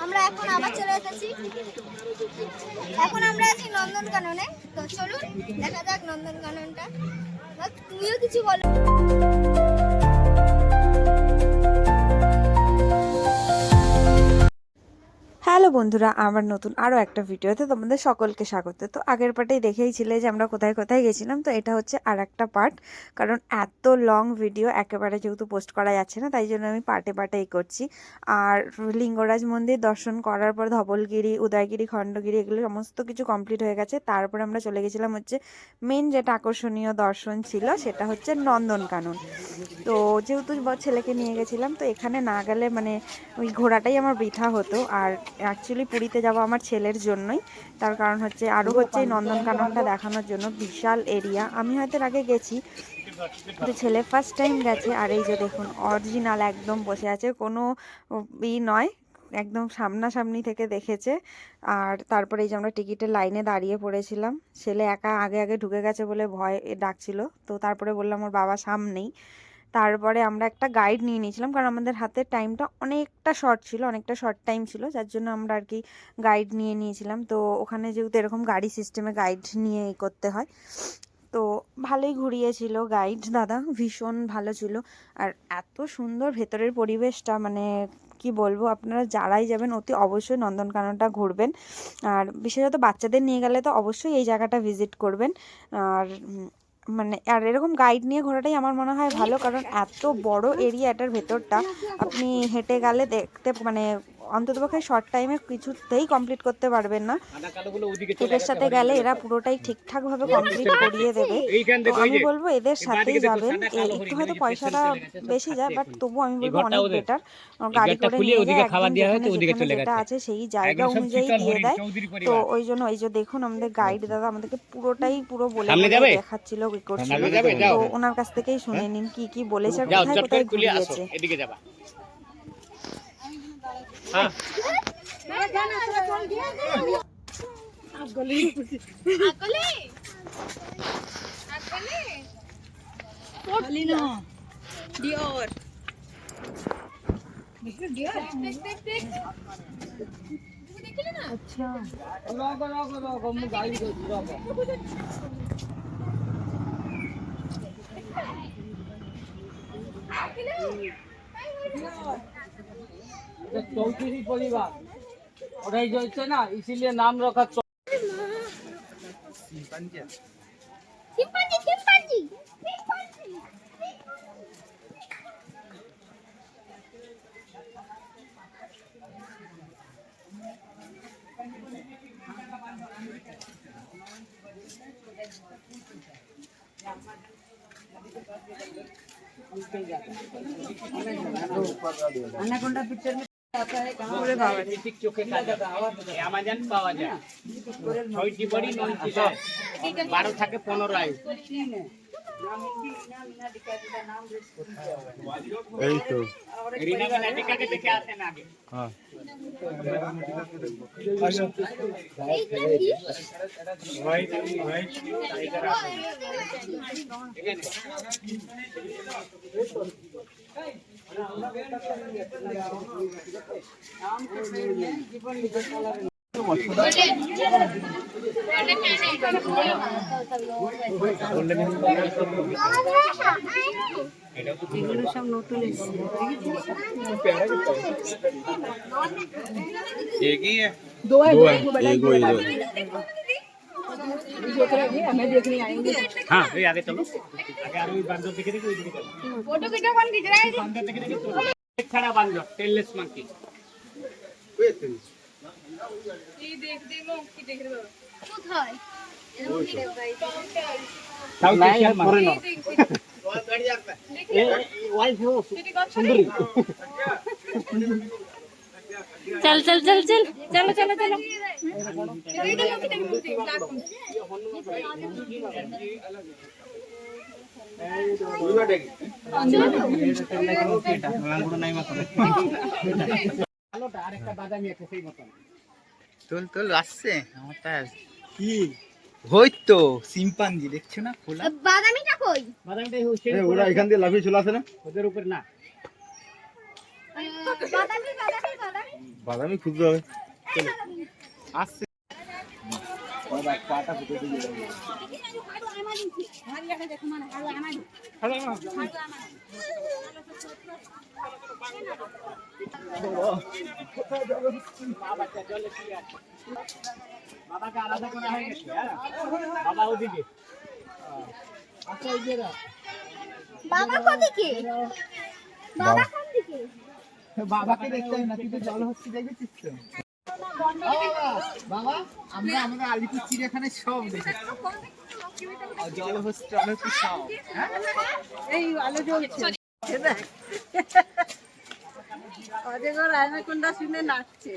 আমরা এখন আবার চলে এসেছি। এখন আমরা আছি নন্দনকাননে। তো চলুন দেখা যাক নন্দনকাননটা। তুমিও কিছু বলো। হ্যালো বন্ধুরা, আমার নতুন আরও একটা ভিডিওতে তোমাদের সকলকে স্বাগত। তো আগের পার্টেই দেখেইছিলে যে আমরা কোথায় কোথায় গেছিলাম, তো এটা হচ্ছে আর একটা পার্ট। কারণ এত লং ভিডিও একেবারে যেহেতু পোস্ট করা যাচ্ছে না, তাই জন্য আমি পার্টে পার্টেই করছি। আর লিঙ্গরাজ মন্দির দর্শন করার পর ধবলগিরি, উদয়গিরি, খণ্ডগিরি এগুলো সমস্ত কিছু কমপ্লিট হয়ে গেছে। তারপরে আমরা চলে গেছিলাম হচ্ছে মেন যেটা আকর্ষণীয় দর্শন ছিল, সেটা হচ্ছে নন্দনকানন। তো যেহেতু ছেলেকে নিয়ে গেছিলাম, তো এখানে না গেলে মানে ওই ঘোরাটাই আমার বৃথা হতো। আর অ্যাকচুয়ালি পুরীতে যাবো আমার ছেলের জন্যই, তার কারণ হচ্ছে আরও হচ্ছে এই নন্দনকাননটা দেখানোর জন্য। বিশাল এরিয়া, আমি হয়তো আগে গেছি, তো ছেলে ফার্স্ট টাইম গেছে। আর এই যে দেখুন অরিজিনাল একদম বসে আছে, কোনো নয়, একদম সামনাসামনি থেকে দেখেছে। আর তারপরে এই যে আমরা টিকিটের লাইনে দাঁড়িয়ে পড়েছিলাম। ছেলে একা আগে আগে ঢুকে গেছে বলে ভয় ডাকছিল, তো তারপরে বললাম ওর বাবা সামনেই। তারপরে আমরা একটা গাইড নিয়ে নিয়েছিলাম, কারণ আমাদের হাতে টাইমটা অনেকটা শর্ট ছিল, অনেকটা শর্ট টাইম ছিল, যার জন্য আমরা আর কি গাইড নিয়ে নিয়েছিলাম। তো ওখানে যেহেতু এরকম গাড়ি সিস্টেমে গাইড নিয়ে করতে হয়, তো ভালোই ঘুরিয়েছিল গাইড দাদা, ভীষণ ভালো ছিল। আর এত সুন্দর ভেতরের পরিবেশটা, মানে কি বলবো, আপনারা যারাই যাবেন অতি অবশ্যই নন্দনকাননটা ঘুরবেন। আর বিশেষত বাচ্চাদের নিয়ে গেলে তো অবশ্যই এই জায়গাটা ভিজিট করবেন। আর মানে আর এরকম গাইড নিয়ে ঘোরাটাই আমার মনে হয় ভালো, কারণ এত বড় এরিয়া এটার ভেতরটা, আপনি হেঁটে গেলে দেখতে মানে অন্ততপক্ষে শর্ট টাইমে কিছুতেই কমপ্লিট করতে পারবেন না। এদের সাথে গেলে এরা পুরোটাই ঠিকঠাকভাবে কমপ্লিট করিয়ে দেবে। তো আমি বলবো এদের সাথেই যাবেন। একটু হয়তো পয়সাটা বেশি যায়, বাট তবু আমি বলবো অনেক বেটার। গাড়ি করে নিয়ে যায় একদম যেখানে যেটা আছে সেই জায়গা অনুযায়ী দিয়ে দেয়। তো ওই জন্য এই যে দেখুন আমাদের গাইড দাদা আমাদেরকে পুরো বলে দেখাচ্ছিল, কি করছিল। তো ওনার কাছ থেকেই শুনে নিন কি কি বলেছে আর কোথায় কোথায় ঘুরিয়েছে। चौधरी परिवार ওরাই জ্বলছে না, ইসিলিয়ে নাম রাখা अनाकोंडा पिक्चर में आता है कहां पूरे बाबा टिक चोखे का अमेज़न पावा যায় 6টি বড়ি 9টি যায় 12 থাকে 15 আয়ু এই তো রিনা গানাটিকা কে দেখে আসেন আগে हां ভাই টাইগার এগুলো সব নতুন एक ही है दो है एक ही देख रहे हैं हमें देखने आएंगे। हाँ ये आगे चलो आगे आगे बंदर दिखे देखो इधर चलो फोटो कितना कौन खींच रहा है बंदर दिखे देखो तो एक खड़ा बंदर टेललेस मंकी ये देख दे लो की देख रहे हो কোথায় साउथ एशियन फॉरेनर वाइफ हो सुंदरी चल चल चल चल चलो चलो चलो তোল তোল আসছে আমারটা কি হইতো সিম্পাঞ্জি দেখছো না খোলা বাদামিটা কই বাদামিটাই হচ্ছে ওরা এখান দিয়ে লাফিয়ে চলে আসে না ওদের উপর না বাদামি বাদামি বাদামি বাদামি খুঁজতে হবে আসছে পাটা ফুটে দিয়ে বাবাকে আলাদা করা হয়ে গেছে। বাবা ওদিকে, বাবা কোদিকে? বাবা কোন দিকে? বাবাকে দেখতে হয় না, তুই তো জলহস্তি দেখেছিস তো? বাবা আমরা আমাদের আলিপুর চিড়িয়াখানায় সব দেখেছি, জলহস্তি অনেক সব। এই আলো জ্বলছে অজগর আয়নাকুন্ডা শুনে নাচছে।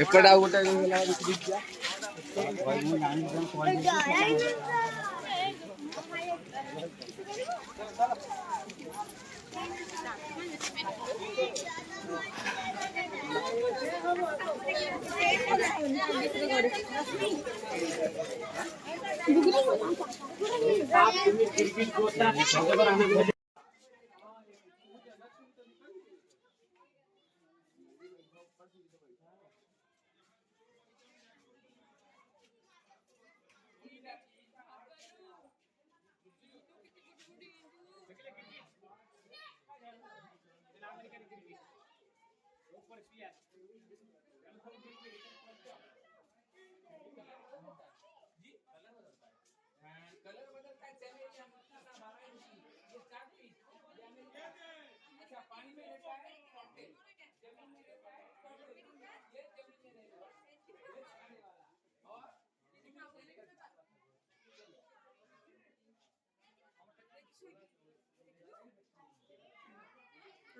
ఎక్కడ ఒకటే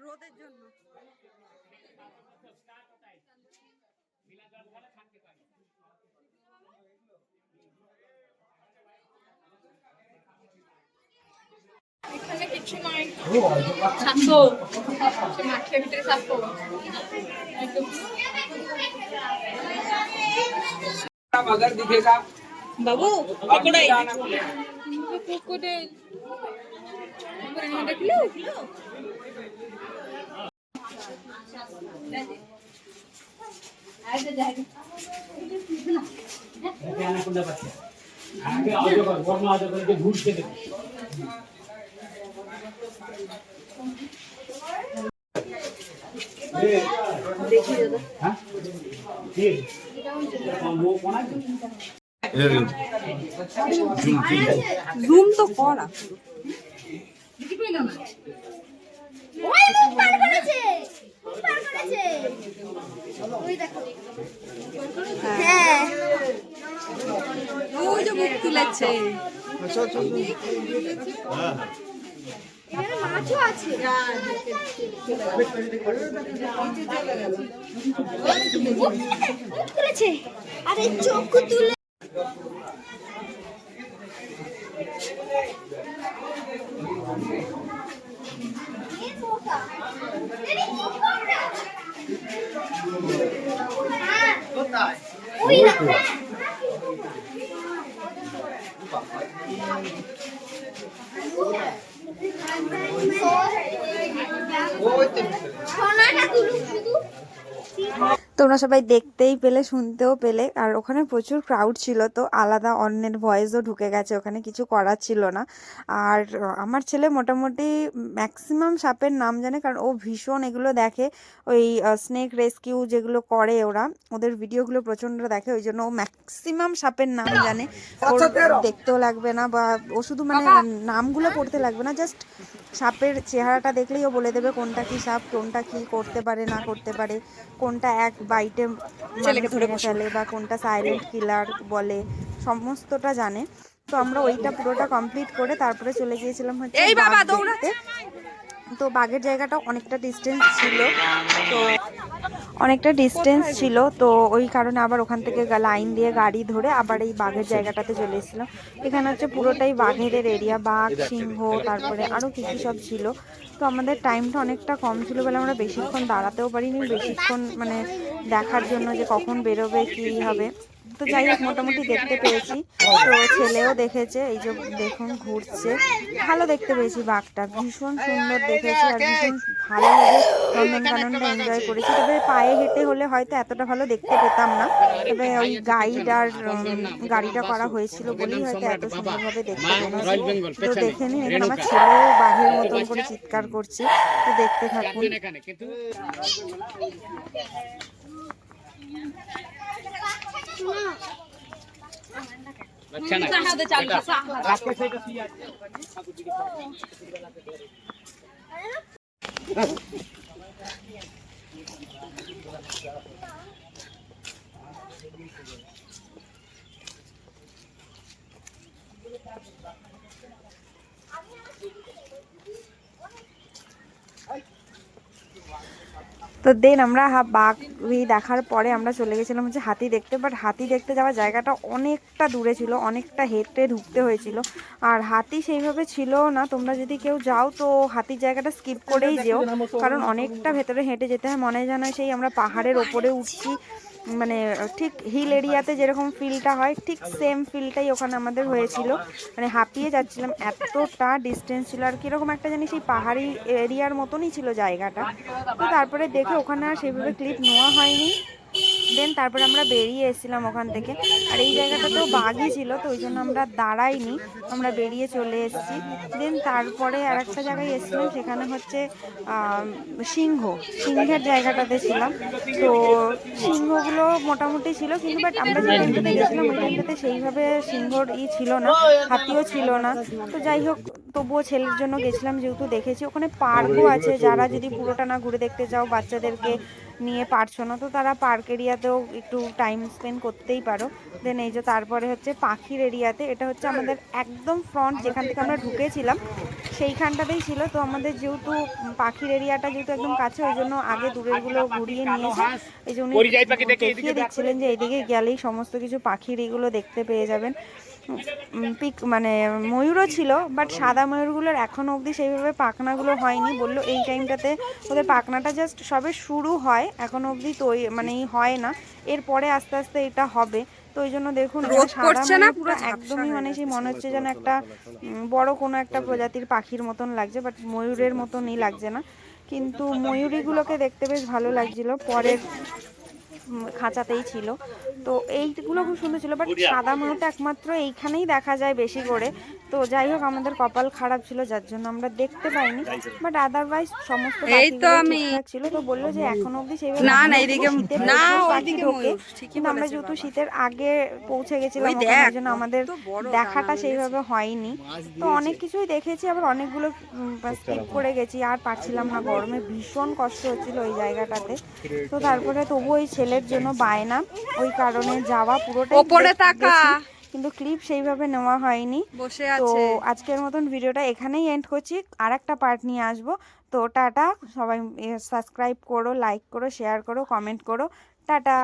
রোদের জন্য এখানে কিছু নাই, সাপো সে মাঠের ভিতরে সাপো मगर दिखेगा বাবু ক্রোকোডাইল ক্রোকোডাইল দেখলো আগে অজগর, বড় অজগরকে ঘুরতে দেখি। হ্যাঁ কি ও কোন আছে? জুম তো করা ওই মুখ পার করেছে, মুখ পার করেছে। ওই দেখো, হ্যাঁ ওই যে মুখ তুলেছে। এখানে মাছও আছে। মুখ তুলেছে, আরে চোখ তুলে ওই দেখো সোনাটা তুলুক শুধু। তোমরা সবাই দেখতেই পেলে, শুনতেও পেলে, আর ওখানে প্রচুর ক্রাউড ছিল, তো আলাদা অন্যের ভয়েসও ঢুকে গেছে, ওখানে কিছু করার ছিল না। আর আমার ছেলে মোটামুটি ম্যাক্সিমাম সাপের নাম জানে, কারণ ও ভীষণ এগুলো দেখে, ওই স্নেক রেস্কিউ যেগুলো করে ওরা, ওদের ভিডিওগুলো প্রচণ্ড দেখে, ওই জন্য ও ম্যাক্সিমাম সাপের নাম জানে। ওর দেখতেও লাগবে না, বা ও শুধু মানে নামগুলো পড়তে লাগবে না, জাস্ট সাপের চেহারাটা দেখলেই ও বলে দেবে কোনটা কি সাপ, কোনটা কি করতে পারে না করতে পারে, কোনটা এক বাইটে ধরে ফেলে, বা কোনটা সাইলেন্ট কিলার বলে, সমস্তটা জানে। তো আমরা ওইটা পুরোটা কমপ্লিট করে তারপরে চলে গিয়েছিলাম হচ্ছে বাঘ দেখতে। তো বাঘের জায়গাটা অনেকটা ডিস্টেন্স ছিল, তো অনেকটা ডিস্টেন্স ছিল, তো ওই কারণে আবার ওখান থেকে লাইন দিয়ে গাড়ি ধরে আবার এই বাঘের জায়গাটাতে চলে এসেছিলাম। এখানে হচ্ছে পুরোটাই বাঘেদের এরিয়া, বাঘ, সিংহ, তারপরে আরও কী কী সব ছিল। তো আমাদের টাইমটা অনেকটা কম ছিল বলে আমরা বেশিক্ষণ দাঁড়াতেও পারিনি, বেশিক্ষণ মানে দেখার জন্য যে কখন বেরোবে কী হবে। তো যাই হোক মোটামুটি দেখতে পেয়েছি, তো ছেলেও দেখেছে, এই যে দেখুন ঘুরছে, ভালো দেখতে পেয়েছি বাঘটা, ভীষণ সুন্দর দেখেছি আর ভীষণ ভালো লাগে নন্দনকাননটা এনজয় করেছি। তবে পায়ে হেঁটে হলে হয়তো এতটা ভালো দেখতে পেতাম না, তবে ওই গাইড আর গাড়িটা করা হয়েছিল বলেই হয়তো এত সুন্দরভাবে দেখতে পেয়েছি। তো দেখে নিন, এখানে আমার ছেলেও বাঘের মতন করে চিৎকার করছে, তো দেখতে থাকুন। अच्छा ना তো দেন আমরা বাঘ দেখার পরে আমরা চলে গেছিলাম হচ্ছে হাতি দেখতে, বাট হাতি দেখতে যাওয়ার জায়গাটা অনেকটা দূরে ছিল, অনেকটা হেঁটে ঢুকতে হয়েছিল, আর হাতি সেইভাবে ছিল না। তোমরা যদি কেউ যাও তো হাতির জায়গাটা স্কিপ করেই যেও, কারণ অনেকটা ভেতরে হেঁটে যেতে হয়, মনে জানা সেই আমরা পাহাড়ের ওপরে উঠছি, মানে ঠিক হিল এরিয়াতে যেরকম ফিলটা হয় ঠিক সেম ফিলটাই ওখানে আমাদের হয়েছিল, মানে হাঁপিয়ে যাচ্ছিলাম, এতটা ডিস্টেন্স ছিল। আর কীরকম একটা জানি সেই পাহাড়ি এরিয়ার মতনই ছিল জায়গাটা। তো তারপরে দেখে ওখানে আর সেইভাবে ক্লিপ নেওয়া হয়নি। দেন তারপরে আমরা বেরিয়ে এসেছিলাম ওখান থেকে, আর এই জায়গাটাতেও বাঘই ছিল, তো ওই জন্য আমরা দাঁড়াইনি, আমরা বেরিয়ে চলে এসেছি। দেন তারপরে আর একটা জায়গায় এসেছিলাম, সেখানে হচ্ছে সিংহের জায়গাটাতে ছিলাম। তো সিংহগুলো মোটামুটি ছিল, কিন্তু বাট আমরা যে টাইমটাতে গেছিলাম ওই টাইমটাতে সেইভাবে সিংহর ছিল না, হাতিও ছিল না। তো যাই হোক তবুও ছেলের জন্য গেছিলাম যেহেতু দেখেছি। ওখানে পার্কও আছে, যারা যদি পুরোটা না ঘুরে দেখতে চাও, বাচ্চাদেরকে নিয়ে পারছো না, তো তারা পার্ক এরিয়াতেও একটু টাইম স্পেন্ড করতেই পারো। দেন এই যে তারপরে হচ্ছে পাখির এরিয়াতে, এটা হচ্ছে আমাদের একদম ফ্রন্ট, যেখান থেকে আমরা ঢুকেছিলাম সেইখানটাতেই ছিল। তো আমাদের যেহেতু পাখির এরিয়াটা যেহেতু একদম কাছে, ওই জন্য আগে দূরেরগুলো ঘুরিয়ে নিয়েছে। এই যে উনি দেখিয়ে দিচ্ছিলেন যে এইদিকে গেলেই সমস্ত কিছু পাখির এগুলো দেখতে পেয়ে যাবেন। মানে ময়ূরও ছিল, বাট সাদা ময়ূরগুলোর এখনও অবধি সেইভাবে পাখনাগুলো হয়নি, বললো এই টাইমটাতে ওদের পাখনাটা জাস্ট সবে শুরু হয়, এখনও অবধি মানে হয় না, এরপরে আস্তে আস্তে এটা হবে। তো ওই জন্য দেখুন একদমই মানে সেই মনে হচ্ছে যেন একটা বড় কোনো একটা প্রজাতির পাখির মতন লাগছে, বাট ময়ূরের মতনই লাগছে না। কিন্তু ময়ূরীগুলোকে দেখতে বেশ ভালো লাগছিল, পরের খাঁচাতেই ছিল। তো এইগুলো খুব সুন্দর ছিল, বাট সাদা ময়ূরটা একমাত্র এইখানেই দেখা যায় বেশি করে। তো যাই হোক আমাদের কপাল খারাপ ছিল যার জন্য আমরা দেখতে পাইনি, বাট আদারওয়াইজ সমস্ত ঠিকঠাক ছিল। তো বললো যে এখনো অবধি সেইভাবে পাখি ঢোকে, কিন্তু আমরা যেহেতু শীতের আগে পৌঁছে গেছিলাম ওই জন্য আমাদের দেখাটা সেইভাবে হয়নি। তো অনেক কিছুই দেখেছি, আবার অনেকগুলো স্কিপ করে গেছি, আর পারছিলাম না, গরমে ভীষণ কষ্ট হচ্ছিল ওই জায়গাটাতে। তো তারপরে তবু ওই ছেলের জন্য বায়না, ওই কারণে যাওয়া পুরোটাই, কিন্তু ক্লিপ সেইভাবে নেওয়া হয়নি। তো আজকের মতন ভিডিওটা এখানেই এন্ড করছি, আর একটা পার্ট নিয়ে আসবো। তো টাটা, সবাই সাবস্ক্রাইব করো, লাইক করো, শেয়ার করো, কমেন্ট করো, টাটা।